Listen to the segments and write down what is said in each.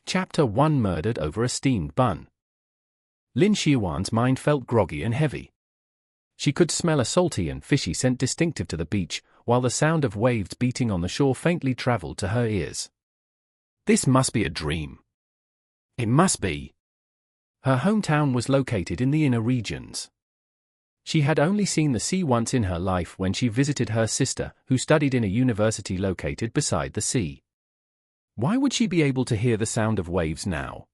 Chapter 1 Murdered over a steamed bun. Lin Xiaowan's mind felt groggy and heavy. She could smell a salty and fishy scent distinctive to the beach, while the sound of waves beating on the shore faintly traveled to her ears. This must be a dream. It must be. Her hometown was located in the inner regions. She had only seen the sea once in her life when she visited her sister, who studied in a university located beside the sea. Why would she be able to hear the sound of waves now?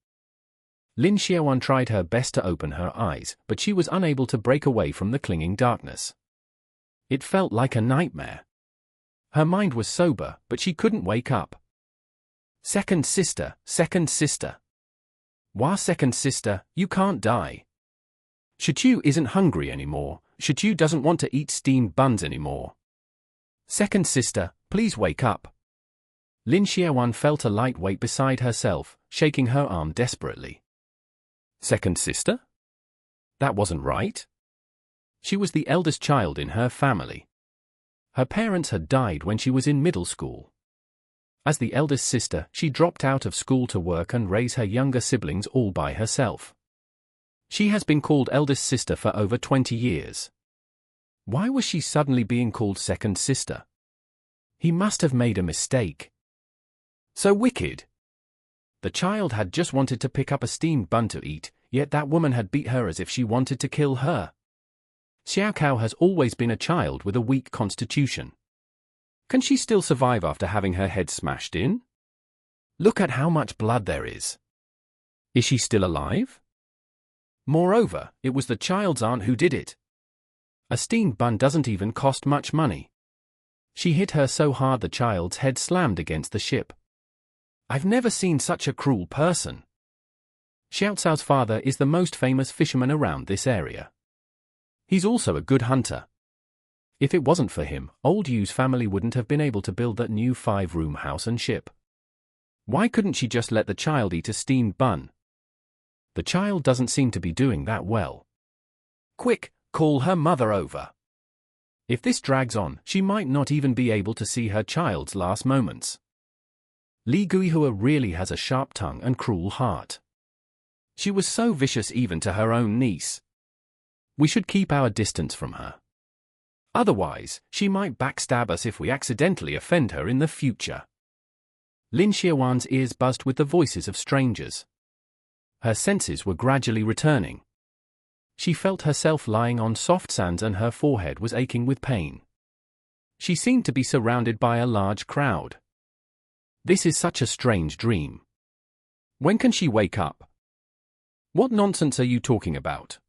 Lin Xiaowan tried her best to open her eyes, but she was unable to break away from the clinging darkness. It felt like a nightmare. Her mind was sober, but she couldn't wake up. Second sister, second sister. Wah, second sister, you can't die. Shichu isn't hungry anymore. Shichu doesn't want to eat steamed buns anymore. Second sister, please wake up. Lin Xiaowan felt a light weight beside herself, shaking her arm desperately. Second sister? That wasn't right. She was the eldest child in her family. Her parents had died when she was in middle school. As the eldest sister, she dropped out of school to work and raise her younger siblings all by herself. She has been called eldest sister for over 20 years. Why was she suddenly being called second sister? He must have made a mistake. So wicked. The child had just wanted to pick up a steamed bun to eat, yet that woman had beat her as if she wanted to kill her. Xiao Cao has always been a child with a weak constitution. Can she still survive after having her head smashed in? Look at how much blood there is. Is she still alive? Moreover, it was the child's aunt who did it. A steamed bun doesn't even cost much money. She hit her so hard the child's head slammed against the ship. I've never seen such a cruel person. Xiao Cao's father is the most famous fisherman around this area. He's also a good hunter. If it wasn't for him, old Yu's family wouldn't have been able to build that new 5-room house and ship. Why couldn't she just let the child eat a steamed bun? The child doesn't seem to be doing that well. Quick, call her mother over. If this drags on, she might not even be able to see her child's last moments. Li Guihua really has a sharp tongue and cruel heart. She was so vicious even to her own niece. We should keep our distance from her. Otherwise, she might backstab us if we accidentally offend her in the future. Lin Xiaowan's ears buzzed with the voices of strangers. Her senses were gradually returning. She felt herself lying on soft sands and her forehead was aching with pain. She seemed to be surrounded by a large crowd. This is such a strange dream. When can she wake up? What nonsense are you talking about?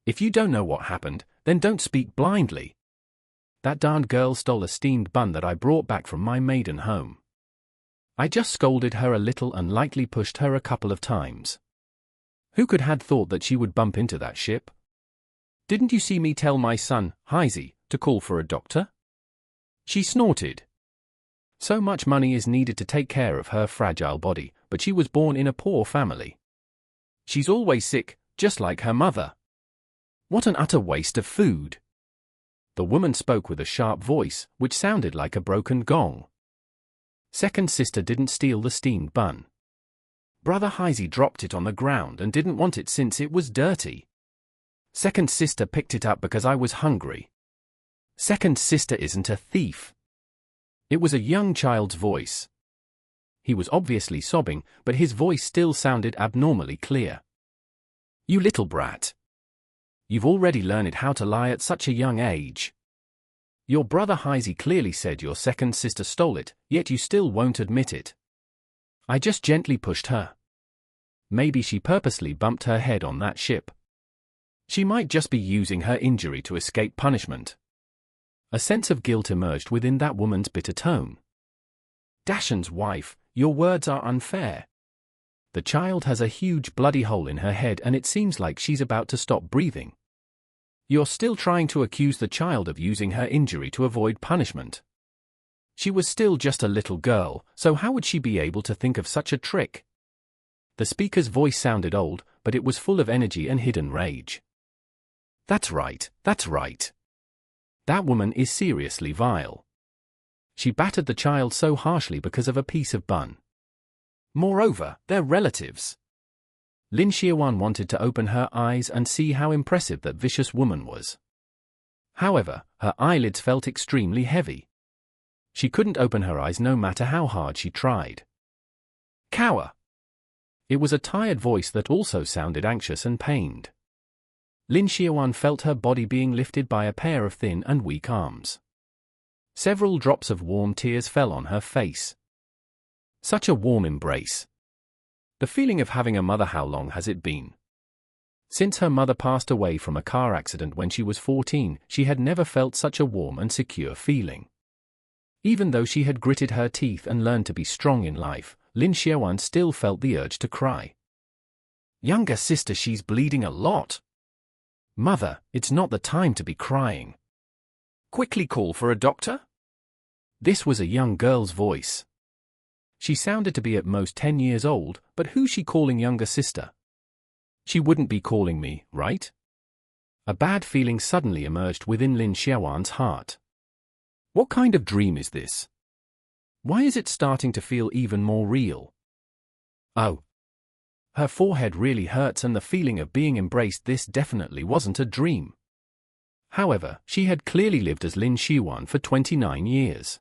If you don't know what happened, then don't speak blindly. That darned girl stole a steamed bun that I brought back from my maiden home. I just scolded her a little and lightly pushed her a couple of times. Who could have thought that she would bump into that ship? Didn't you see me tell my son, Heizi, to call for a doctor? She snorted. So much money is needed to take care of her fragile body, but she was born in a poor family. She's always sick, just like her mother. What an utter waste of food. The woman spoke with a sharp voice, which sounded like a broken gong. Second sister didn't steal the steamed bun. Brother Heizi dropped it on the ground and didn't want it since it was dirty. Second sister picked it up because I was hungry. Second sister isn't a thief. It was a young child's voice. He was obviously sobbing, but his voice still sounded abnormally clear. You little brat. You've already learned how to lie at such a young age. Your brother Heizi clearly said your second sister stole it, yet you still won't admit it. I just gently pushed her. Maybe she purposely bumped her head on that ship. She might just be using her injury to escape punishment. A sense of guilt emerged within that woman's bitter tone. Dashan's wife, your words are unfair. The child has a huge bloody hole in her head and it seems like she's about to stop breathing. You're still trying to accuse the child of using her injury to avoid punishment. She was still just a little girl, so how would she be able to think of such a trick? The speaker's voice sounded old, but it was full of energy and hidden rage. That's right, that's right. That woman is seriously vile. She battered the child so harshly because of a piece of bun. Moreover, they're relatives. Lin Xiaowan wanted to open her eyes and see how impressive that vicious woman was. However, her eyelids felt extremely heavy. She couldn't open her eyes no matter how hard she tried. Cower! It was a tired voice that also sounded anxious and pained. Lin Xiaowan felt her body being lifted by a pair of thin and weak arms. Several drops of warm tears fell on her face. Such a warm embrace. The feeling of having a mother. How long has it been? Since her mother passed away from a car accident when she was 14, she had never felt such a warm and secure feeling. Even though she had gritted her teeth and learned to be strong in life, Lin Xiaowan still felt the urge to cry. Younger sister, she's bleeding a lot. Mother, it's not the time to be crying. Quickly call for a doctor? This was a young girl's voice. She sounded to be at most 10 years old, but who's she calling younger sister? She wouldn't be calling me, right? A bad feeling suddenly emerged within Lin Xiaowan's heart. What kind of dream is this? Why is it starting to feel even more real? Oh. Her forehead really hurts, and the feeling of being embraced, this definitely wasn't a dream. However, she had clearly lived as Lin Xiaowan for 29 years.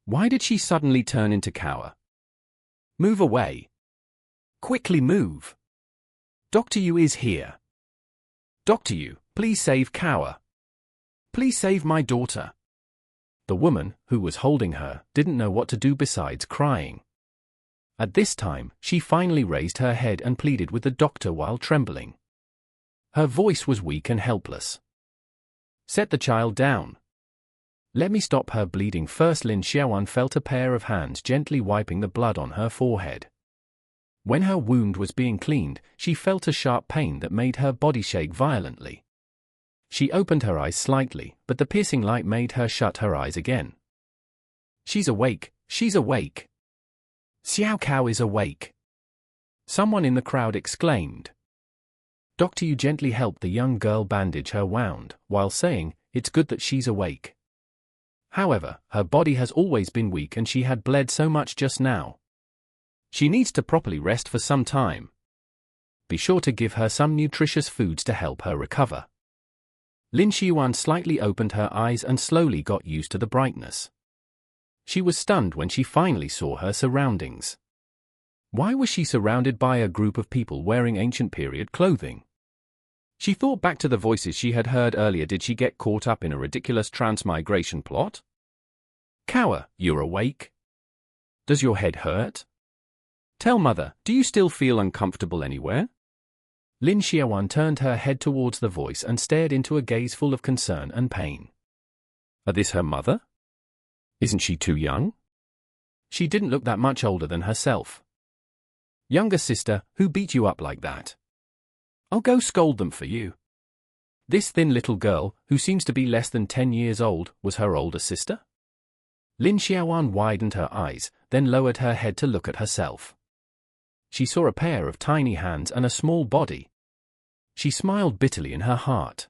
Why did she suddenly turn into Cower? Move away. Quickly move. Dr. Yu is here. Dr. Yu, please save Cower. Please save my daughter. The woman, who was holding her, didn't know what to do besides crying. At this time, she finally raised her head and pleaded with the doctor while trembling. Her voice was weak and helpless. Set the child down. Let me stop her bleeding first. Lin Xiaowan felt a pair of hands gently wiping the blood on her forehead. When her wound was being cleaned, she felt a sharp pain that made her body shake violently. She opened her eyes slightly, but the piercing light made her shut her eyes again. She's awake, she's awake. Xiao Cao is awake. Someone in the crowd exclaimed. Dr. Yu gently helped the young girl bandage her wound, while saying, it's good that she's awake. However, her body has always been weak and she had bled so much just now. She needs to properly rest for some time. Be sure to give her some nutritious foods to help her recover. Lin Xiaowan slightly opened her eyes and slowly got used to the brightness. She was stunned when she finally saw her surroundings. Why was she surrounded by a group of people wearing ancient period clothing? She thought back to the voices she had heard earlier. Did she get caught up in a ridiculous transmigration plot? Cower, you're awake? Does your head hurt? Tell mother, do you still feel uncomfortable anywhere? Lin Xiaowan turned her head towards the voice and stared into a gaze full of concern and pain. Is this her mother? Isn't she too young? She didn't look that much older than herself. Younger sister, who beat you up like that? I'll go scold them for you. This thin little girl, who seems to be less than 10 years old, was her older sister? Lin Xiaowan widened her eyes, then lowered her head to look at herself. She saw a pair of tiny hands and a small body. She smiled bitterly in her heart.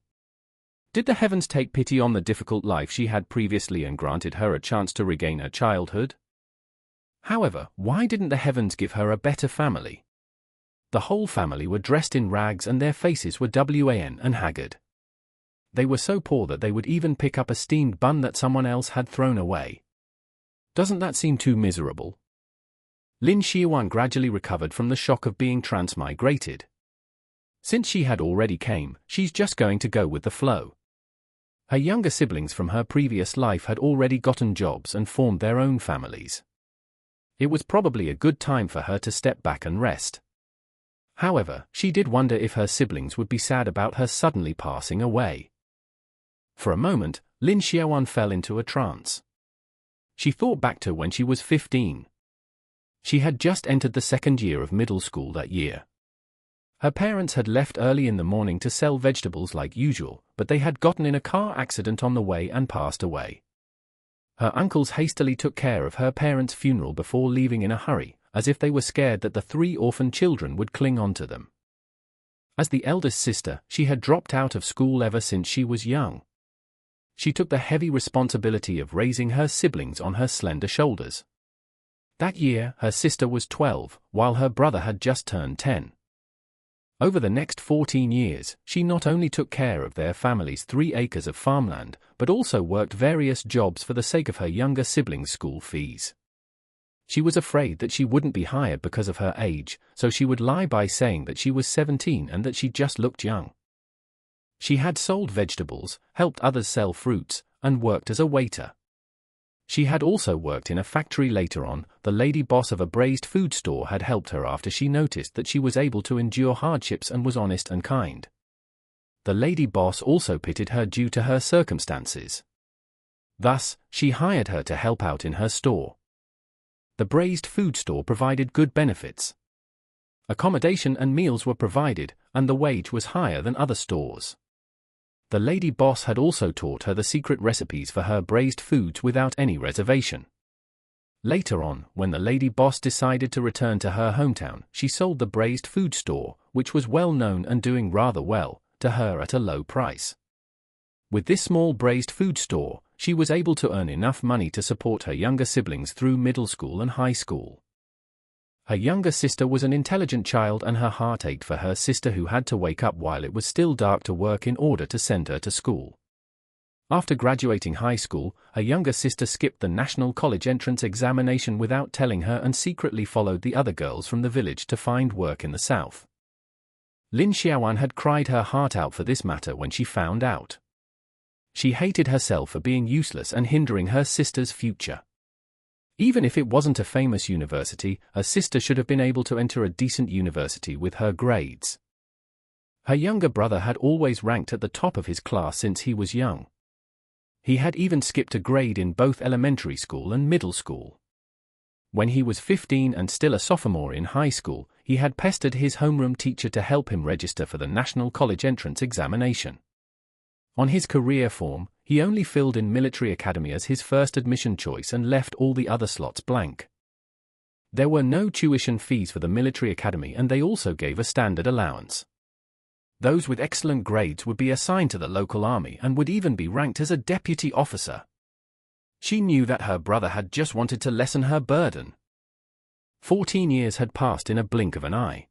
Did the heavens take pity on the difficult life she had previously and granted her a chance to regain her childhood? However, why didn't the heavens give her a better family? The whole family were dressed in rags and their faces were wan and haggard. They were so poor that they would even pick up a steamed bun that someone else had thrown away. Doesn't that seem too miserable? Lin Xiaowan gradually recovered from the shock of being transmigrated. Since she had already came, she's just going to go with the flow. Her younger siblings from her previous life had already gotten jobs and formed their own families. It was probably a good time for her to step back and rest. However, she did wonder if her siblings would be sad about her suddenly passing away. For a moment, Lin Xiaowan fell into a trance. She thought back to when she was 15. She had just entered the second year of middle school that year. Her parents had left early in the morning to sell vegetables like usual, but they had gotten in a car accident on the way and passed away. Her uncles hastily took care of her parents' funeral before leaving in a hurry, as if they were scared that the 3 orphan children would cling on to them. As the eldest sister, she had dropped out of school ever since she was young. She took the heavy responsibility of raising her siblings on her slender shoulders. That year, her sister was 12, while her brother had just turned 10. Over the next 14 years, she not only took care of their family's 3 acres of farmland, but also worked various jobs for the sake of her younger siblings' school fees. She was afraid that she wouldn't be hired because of her age, so she would lie by saying that she was 17 and that she just looked young. She had sold vegetables, helped others sell fruits, and worked as a waiter. She had also worked in a factory later on. The lady boss of a braised food store had helped her after she noticed that she was able to endure hardships and was honest and kind. The lady boss also pitied her due to her circumstances. Thus, she hired her to help out in her store. The braised food store provided good benefits. Accommodation and meals were provided, and the wage was higher than other stores. The lady boss had also taught her the secret recipes for her braised foods without any reservation. Later on, when the lady boss decided to return to her hometown, she sold the braised food store, which was well known and doing rather well, to her at a low price. With this small braised food store, she was able to earn enough money to support her younger siblings through middle school and high school. Her younger sister was an intelligent child, and her heart ached for her sister who had to wake up while it was still dark to work in order to send her to school. After graduating high school, her younger sister skipped the national college entrance examination without telling her and secretly followed the other girls from the village to find work in the south. Lin Xiaowan had cried her heart out for this matter when she found out. She hated herself for being useless and hindering her sister's future. Even if it wasn't a famous university, her sister should have been able to enter a decent university with her grades. Her younger brother had always ranked at the top of his class since he was young. He had even skipped a grade in both elementary school and middle school. When he was 15 and still a sophomore in high school, he had pestered his homeroom teacher to help him register for the national college entrance examination. On his career form, he only filled in military academy as his first admission choice and left all the other slots blank. There were no tuition fees for the military academy, and they also gave a standard allowance. Those with excellent grades would be assigned to the local army and would even be ranked as a deputy officer. She knew that her brother had just wanted to lessen her burden. 14 years had passed in a blink of an eye.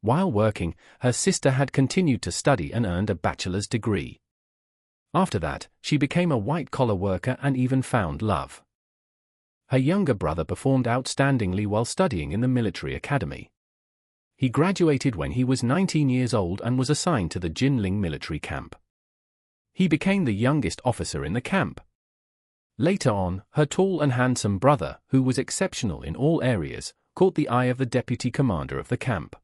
While working, her sister had continued to study and earned a bachelor's degree. After that, she became a white-collar worker and even found love. Her younger brother performed outstandingly while studying in the military academy. He graduated when he was 19 years old and was assigned to the Jinling military camp. He became the youngest officer in the camp. Later on, her tall and handsome brother, who was exceptional in all areas, caught the eye of the deputy commander of the camp.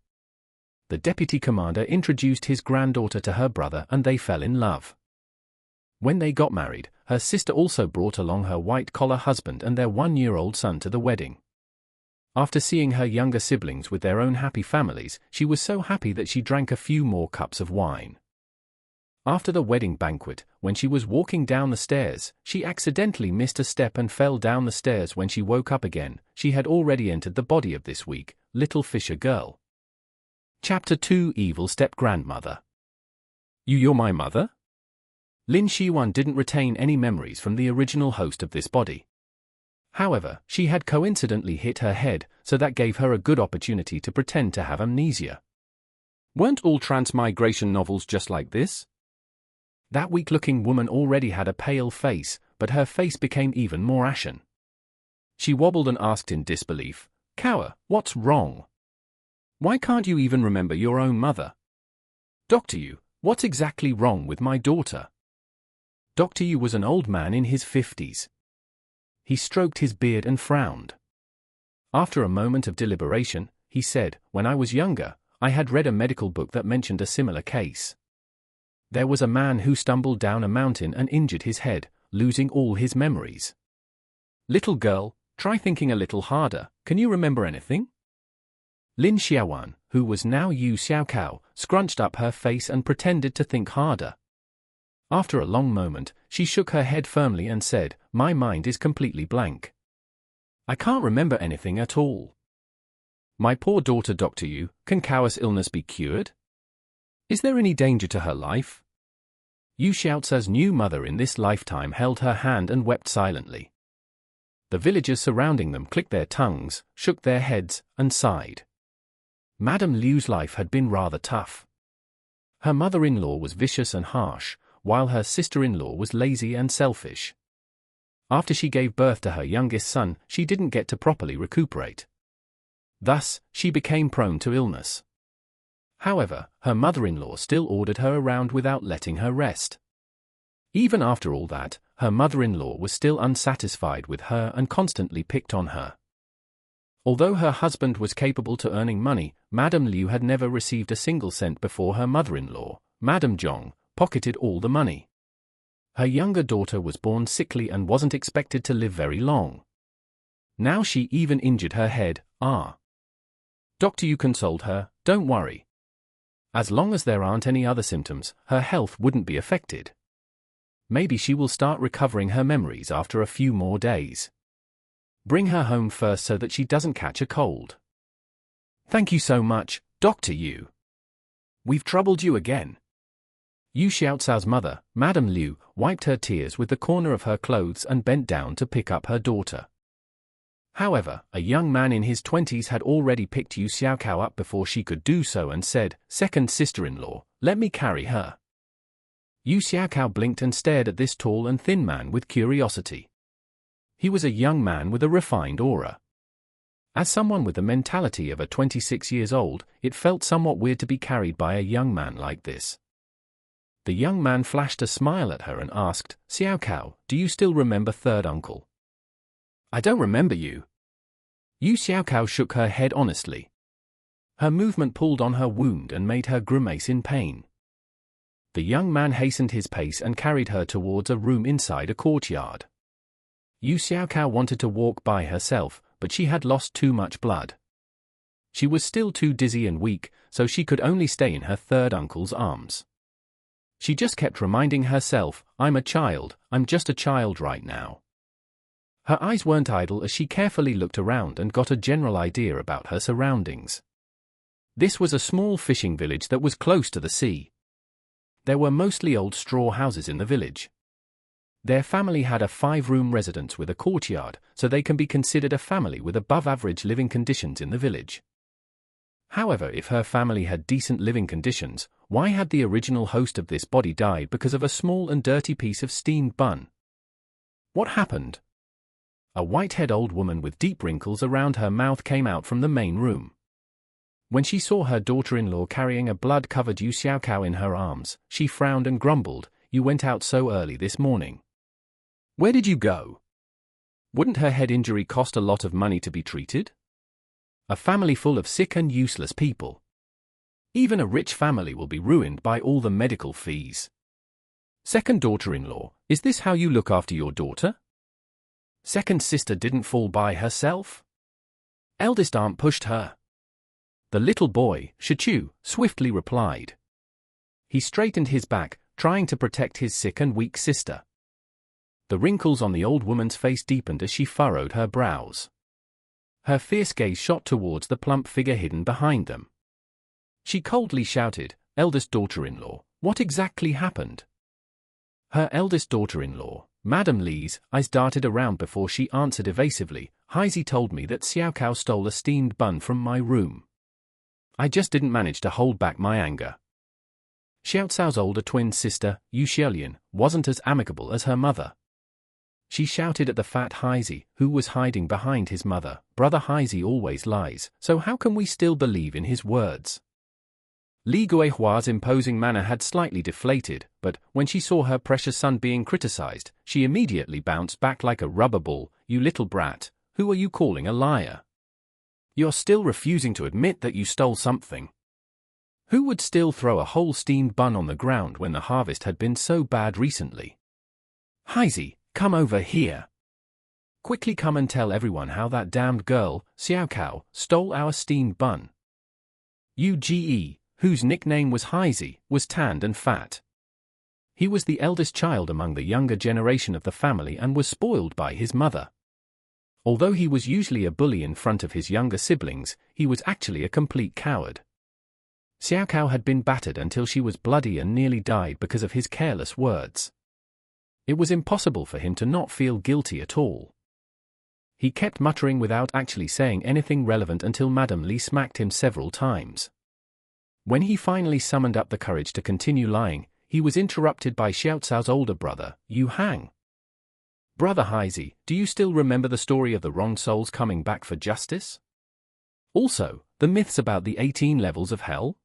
The deputy commander introduced his granddaughter to her brother and they fell in love. When they got married, her sister also brought along her white-collar husband and their 1-year-old son to the wedding. After seeing her younger siblings with their own happy families, she was so happy that she drank a few more cups of wine. After the wedding banquet, when she was walking down the stairs, she accidentally missed a step and fell down the stairs. When she woke up again, she had already entered the body of this weak, little fisher girl. Chapter 2: Evil Step-Grandmother. You're my mother? Lin Xiaowan didn't retain any memories from the original host of this body. However, she had coincidentally hit her head, so that gave her a good opportunity to pretend to have amnesia. Weren't all transmigration novels just like this? That weak-looking woman already had a pale face, but her face became even more ashen. She wobbled and asked in disbelief, "Cower, what's wrong? Why can't you even remember your own mother? Dr. Yu, what's exactly wrong with my daughter?" Dr. Yu was an old man in his 50s. He stroked his beard and frowned. After a moment of deliberation, he said, "When I was younger, I had read a medical book that mentioned a similar case. There was a man who stumbled down a mountain and injured his head, losing all his memories. Little girl, try thinking a little harder. Can you remember anything?" Lin Xiaowan, who was now Yu Xiaokao, scrunched up her face and pretended to think harder. After a long moment, she shook her head firmly and said, "My mind is completely blank. I can't remember anything at all. My poor daughter Dr. Yu, can Cower's illness be cured? Is there any danger to her life?" Yu Xiaoca's new mother in this lifetime held her hand and wept silently. The villagers surrounding them clicked their tongues, shook their heads, and sighed. Madame Liu's life had been rather tough. Her mother-in-law was vicious and harsh, while her sister-in-law was lazy and selfish. After she gave birth to her youngest son, she didn't get to properly recuperate. Thus, she became prone to illness. However, her mother-in-law still ordered her around without letting her rest. Even after all that, her mother-in-law was still unsatisfied with her and constantly picked on her. Although her husband was capable to earning money, Madame Liu had never received a single cent before her mother-in-law, Madame Zhong, pocketed all the money. Her younger daughter was born sickly and wasn't expected to live very long. Now she even injured her head. Doctor, you consoled her, don't worry. As long as there aren't any other symptoms, her health wouldn't be affected. Maybe she will start recovering her memories after a few more days. Bring her home first so that she doesn't catch a cold. Thank you so much, Dr. Yu. We've troubled you again. Yu Xiaocao's mother, Madame Liu, wiped her tears with the corner of her clothes and bent down to pick up her daughter. However, a young man in his 20s had already picked Yu Xiaocao up before she could do so and said, "Second sister-in-law, let me carry her." Yu Xiaocao blinked and stared at this tall and thin man with curiosity. He was a young man with a refined aura. As someone with the mentality of a 26 years old, it felt somewhat weird to be carried by a young man like this. The young man flashed a smile at her and asked, "Xiaocao, do you still remember third uncle?" "I don't remember you." Yu Xiaocao shook her head honestly. Her movement pulled on her wound and made her grimace in pain. The young man hastened his pace and carried her towards a room inside a courtyard. Yu Xiaocao wanted to walk by herself, but she had lost too much blood. She was still too dizzy and weak, so she could only stay in her third uncle's arms. She just kept reminding herself, "I'm a child, I'm just a child right now." Her eyes weren't idle as she carefully looked around and got a general idea about her surroundings. This was a small fishing village that was close to the sea. There were mostly old straw houses in the village. Their family had a 5-room residence with a courtyard, so they can be considered a family with above-average living conditions in the village. However, if her family had decent living conditions, why had the original host of this body died because of a small and dirty piece of steamed bun? What happened? A white-haired old woman with deep wrinkles around her mouth came out from the main room. When she saw her daughter-in-law carrying a blood-covered Yu Xiaocao in her arms, she frowned and grumbled, "You went out so early this morning. Where did you go? Wouldn't her head injury cost a lot of money to be treated? A family full of sick and useless people. Even a rich family will be ruined by all the medical fees. Second daughter-in-law, is this how you look after your daughter? Second sister didn't fall by herself? Eldest aunt pushed her." The little boy, Shichu, swiftly replied. He straightened his back, trying to protect his sick and weak sister. The wrinkles on the old woman's face deepened as she furrowed her brows. Her fierce gaze shot towards the plump figure hidden behind them. She coldly shouted, "Eldest daughter-in-law, what exactly happened?" Her eldest daughter-in-law, Madame Li's, eyes darted around before she answered evasively, "Heizi told me that Xiaocao stole a steamed bun from my room. I just didn't manage to hold back my anger." Xiaocao's older twin sister, Yu Xiaolian, wasn't as amicable as her mother. She shouted at the fat Heizi, who was hiding behind his mother, "Brother Heizi always lies, so how can we still believe in his words?" Li Guihua's imposing manner had slightly deflated, but when she saw her precious son being criticized, she immediately bounced back like a rubber ball. "You little brat, who are you calling a liar? You're still refusing to admit that you stole something. Who would still throw a whole steamed bun on the ground when the harvest had been so bad recently? Heizi, come over here. Quickly come and tell everyone how that damned girl, Xiaocao, stole our steamed bun." Uge, whose nickname was Heizi, was tanned and fat. He was the eldest child among the younger generation of the family and was spoiled by his mother. Although he was usually a bully in front of his younger siblings, he was actually a complete coward. Xiaocao had been battered until she was bloody and nearly died because of his careless words. It was impossible for him to not feel guilty at all. He kept muttering without actually saying anything relevant until Madame Li smacked him several times. When he finally summoned up the courage to continue lying, he was interrupted by Xiao Cao's older brother, Yu Hang. "Brother Heizi, do you still remember the story of the wronged souls coming back for justice? Also, the myths about the 18 levels of hell?"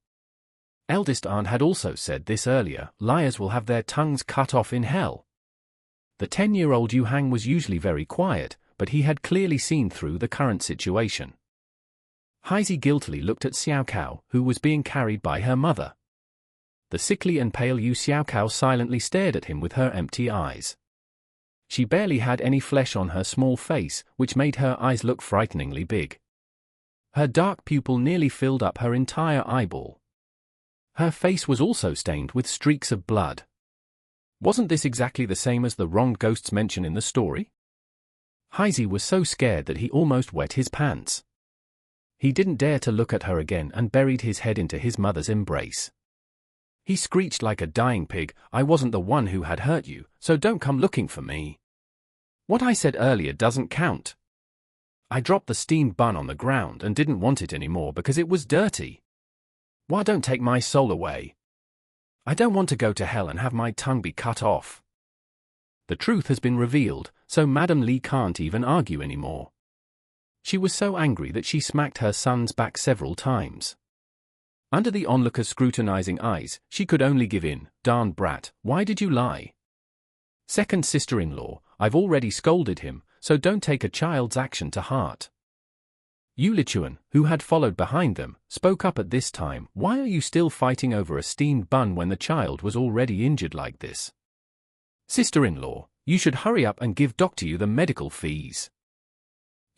Eldest aunt had also said this earlier, liars will have their tongues cut off in hell. The 10-year-old Yu Hang was usually very quiet, but he had clearly seen through the current situation. Heizi guiltily looked at Xiao Cao, who was being carried by her mother. The sickly and pale Yu Xiao Cao silently stared at him with her empty eyes. She barely had any flesh on her small face, which made her eyes look frighteningly big. Her dark pupil nearly filled up her entire eyeball. Her face was also stained with streaks of blood. Wasn't this exactly the same as the wronged ghosts mentioned in the story? Heizi was so scared that he almost wet his pants. He didn't dare to look at her again and buried his head into his mother's embrace. He screeched like a dying pig, "I wasn't the one who had hurt you, so don't come looking for me. What I said earlier doesn't count. I dropped the steamed bun on the ground and didn't want it anymore because it was dirty. Why don't take my soul away? I don't want to go to hell and have my tongue be cut off." The truth has been revealed, so Madame Li can't even argue anymore. She was so angry that she smacked her son's back several times. Under the onlooker's scrutinizing eyes, she could only give in. "Darn brat, why did you lie? Second sister-in-law, I've already scolded him, so don't take a child's action to heart." Yu Lichuan, who had followed behind them, spoke up at this time. "Why are you still fighting over a steamed bun when the child was already injured like this? Sister-in-law, you should hurry up and give Doctor Yu the medical fees."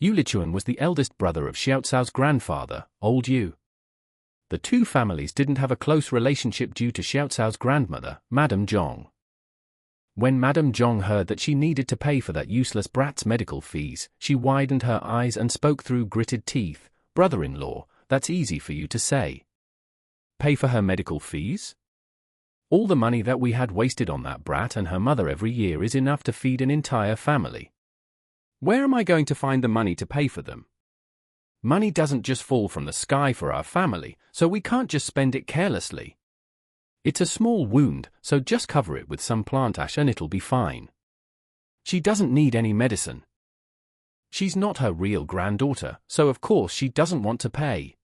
Yu Lichuan was the eldest brother of Xiao Cao's grandfather, Old Yu. The two families didn't have a close relationship due to Xiao Cao's grandmother, Madame Zhong. When Madame Zhong heard that she needed to pay for that useless brat's medical fees, she widened her eyes and spoke through gritted teeth. "Brother-in-law, that's easy for you to say. Pay for her medical fees? All the money that we had wasted on that brat and her mother every year is enough to feed an entire family. Where am I going to find the money to pay for them? Money doesn't just fall from the sky for our family, so we can't just spend it carelessly. It's a small wound, so just cover it with some plant ash and it'll be fine. She doesn't need any medicine. She's not her real granddaughter, so of course she doesn't want to pay."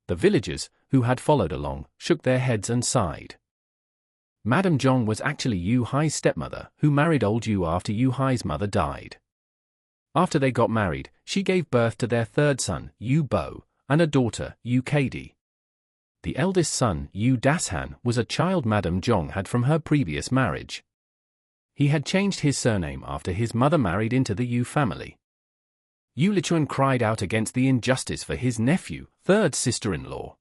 The villagers, who had followed along, shook their heads and sighed. Madame Zhong was actually Yu Hai's stepmother, who married old Yu after Yu Hai's mother died. After they got married, she gave birth to their third son, Yu Bo, and a daughter, Yu Kadi. The eldest son, Yu Dashan, was a child Madame Zhong had from her previous marriage. He had changed his surname after his mother married into the Yu family. Yu Lichuan cried out against the injustice for his nephew, third sister-in-law.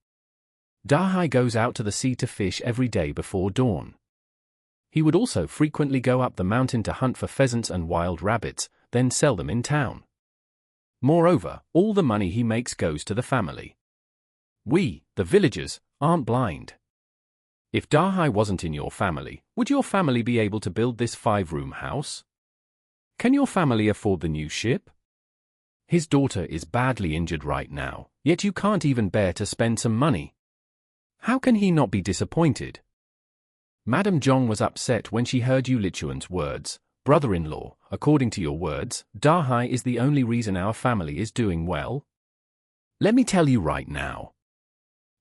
Dahai goes out to the sea to fish every day before dawn. He would also frequently go up the mountain to hunt for pheasants and wild rabbits, then sell them in town. Moreover, all the money he makes goes to the family. We, the villagers, aren't blind. If Dahai wasn't in your family, would your family be able to build this 5-room house? Can your family afford the new ship? His daughter is badly injured right now, yet you can't even bear to spend some money. How can he not be disappointed? Madame Zhong was upset when she heard Yu Lichuan's words. "Brother-in-law, according to your words, Dahai is the only reason our family is doing well? Let me tell you right now.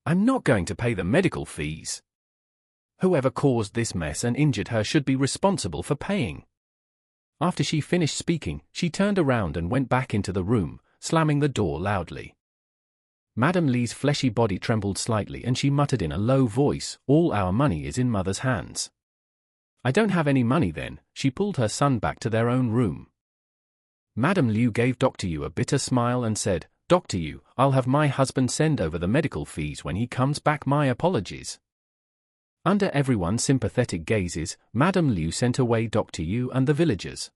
I'm not going to pay the medical fees. Whoever caused this mess and injured her should be responsible for paying." After she finished speaking, she turned around and went back into the room, slamming the door loudly. Madame Li's fleshy body trembled slightly and she muttered in a low voice, "All our money is in mother's hands." "I don't have any money then." She pulled her son back to their own room. Madame Liu gave Dr. Yu a bitter smile and said, "Dr. Yu, I'll have my husband send over the medical fees when he comes back. My apologies." Under everyone's sympathetic gazes, Madame Liu sent away Dr. Yu and the villagers.